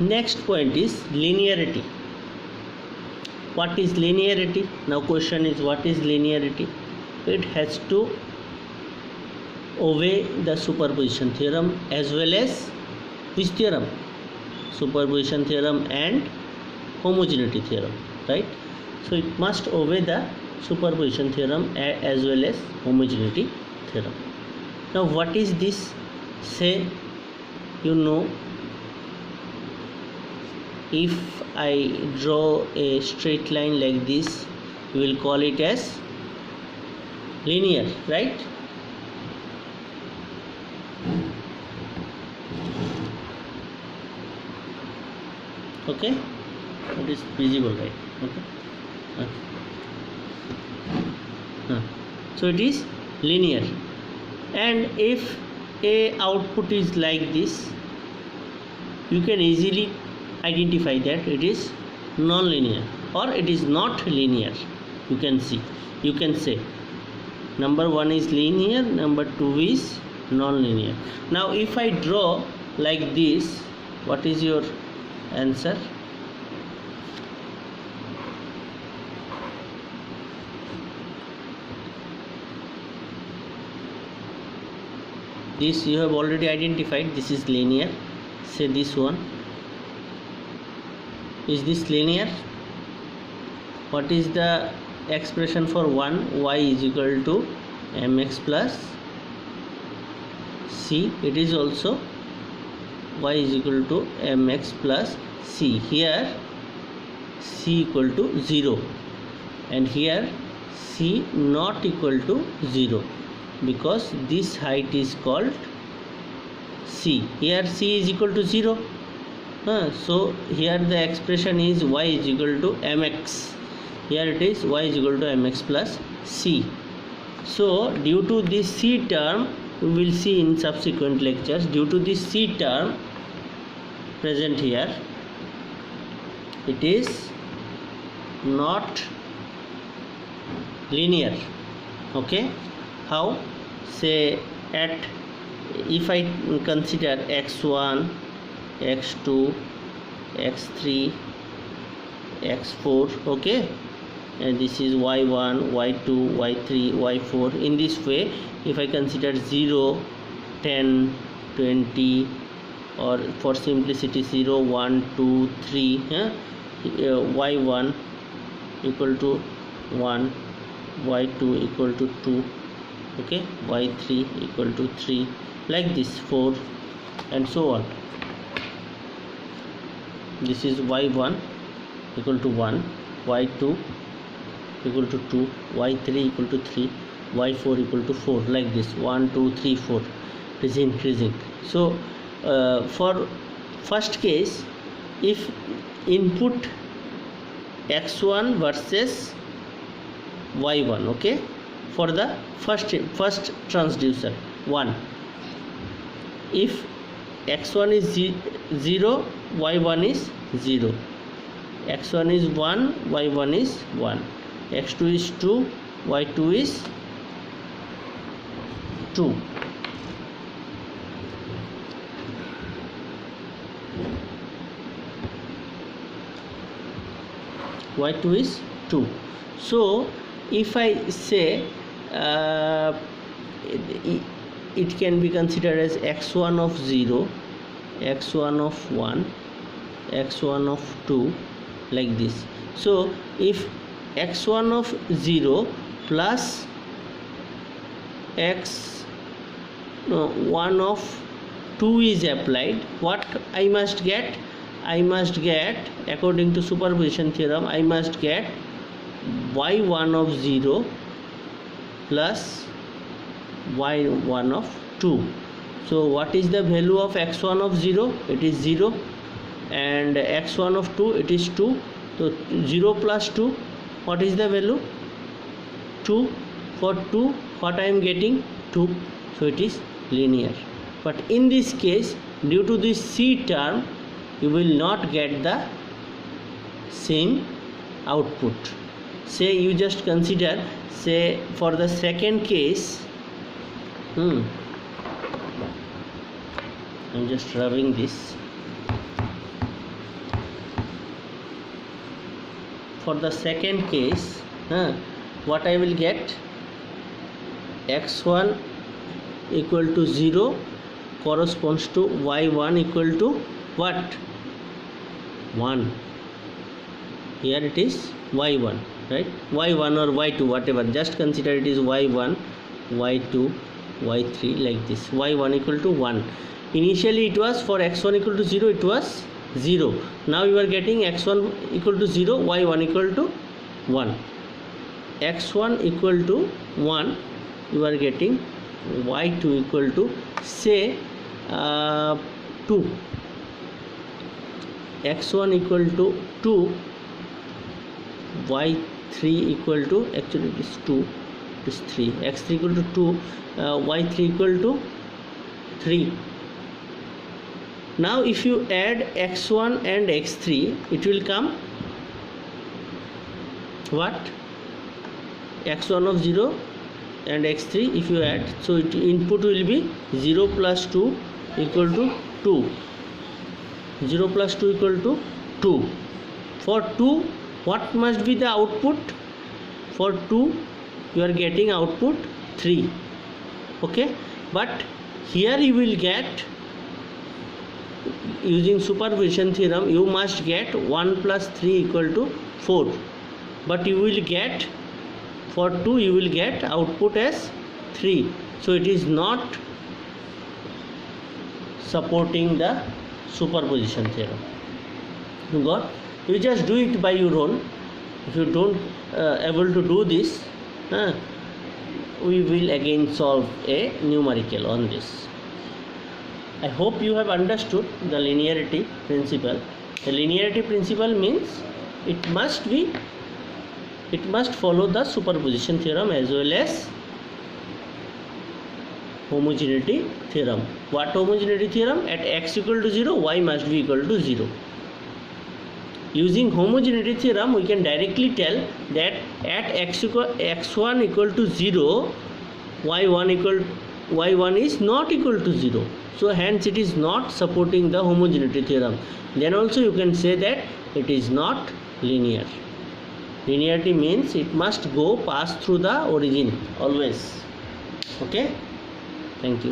Next point is linearity. What is linearity? Now question is, what is linearity? It has to obey the superposition theorem as well as which theorem? Superposition theorem and homogeneity theorem, right? So it must obey the superposition theorem as well as homogeneity theorem. Now what is this? Say, you know, if I draw a straight line like this, we will call it as linear, right? Okay, it is visible, right? Okay. So it is linear, and if a output is like this, you can easily identify that it is non-linear or it is not linear. You can say number 1 is linear, number 2 is non-linear. Now if I draw like this, what is your answer? This you have already identified, this is linear. Say this one, is this linear? What is the expression for 1? Y is equal to mx plus c. It is also y is equal to mx plus c. Here c equal to 0 and here c not equal to 0, because this height is called c. Here c is equal to 0. So here the expression is y is equal to mx. Here it is y is equal to mx plus c. So due to this c term, we will see in subsequent lectures, due to this c term present here, it is not linear. Okay, how? Say at, if I consider x1, x2, x3, x4, okay, and this is y1, y2, y3, y4. In this way, if I consider 0, 10, 20, or for simplicity 0, 1, 2, 3, y1 equal to 1, y2 equal to 2, okay, y3 equal to 3, like this, 4, and so on. This is y1 equal to 1, y2 equal to 2, y3 equal to 3, y4 equal to 4, like this, 1, 2, 3, 4. It is increasing. So for first case, if input x1 versus y1, okay, for the first transducer 1, if x1 is 0, y1 is 0, x1 is 1, y1 is 1, x2 is 2, y2 is 2. y2 is 2. So if I say it can be considered as x1 of 0, x1 of 1, x1 of 2, like this. So if x1 of 0 plus x1 of 2 is applied, what I must get? I must get, according to superposition theorem, I must get y1 of 0 plus y1 of 2. So what is the value of x1 of 0? It is 0, and x1 of 2, it is 2. So 0 plus 2, what is the value? 2. For 2, what I am getting? 2. So it is linear. But in this case, due to this c term, you will not get the same output. Say you just consider, say for the second case, I'm just rubbing this. for the second case, what I will get, x1 equal to 0 corresponds to y1 equal to what? 1. Here it is y1, right? y1 or y2, whatever, just consider it is y1, y2, y3, like this. y1 equal to 1. Initially it was, for x1 equal to 0, it was 0. Now you are getting x1 equal to 0, y1 equal to 1. x1 equal to 1, you are getting y2 equal to, say, 2. x1 equal to 2, y3 equal to, actually it is 2, it is 3, x3 equal to 2, y3 equal to 3. Now if you add x1 and x3, it will come what? x1 of 0 and x3 if you add, so input will be 0 plus 2 equal to 2. 0 plus 2 equal to 2. For 2, what must be the output? For 2, you are getting output 3. Okay, but here you will get, using superposition theorem, you must get 1 plus 3 equal to 4. But you will get, for 2 you will get output as 3. So it is not supporting the superposition theorem. You got? You just do it by your own. If you don't able to do this, we will again solve a numerical on this. I hope you have understood the linearity principle. The linearity principle means it must follow the superposition theorem as well as homogeneity theorem. What homogeneity theorem? At x equal to 0, y must be equal to 0. Using homogeneity theorem, we can directly tell that at x1 equal to 0, y1 is not equal to 0. So hence it is not supporting the homogeneity theorem. Then also you can say that it is not linear. Linearity means it must pass through the origin always. Okay, thank you.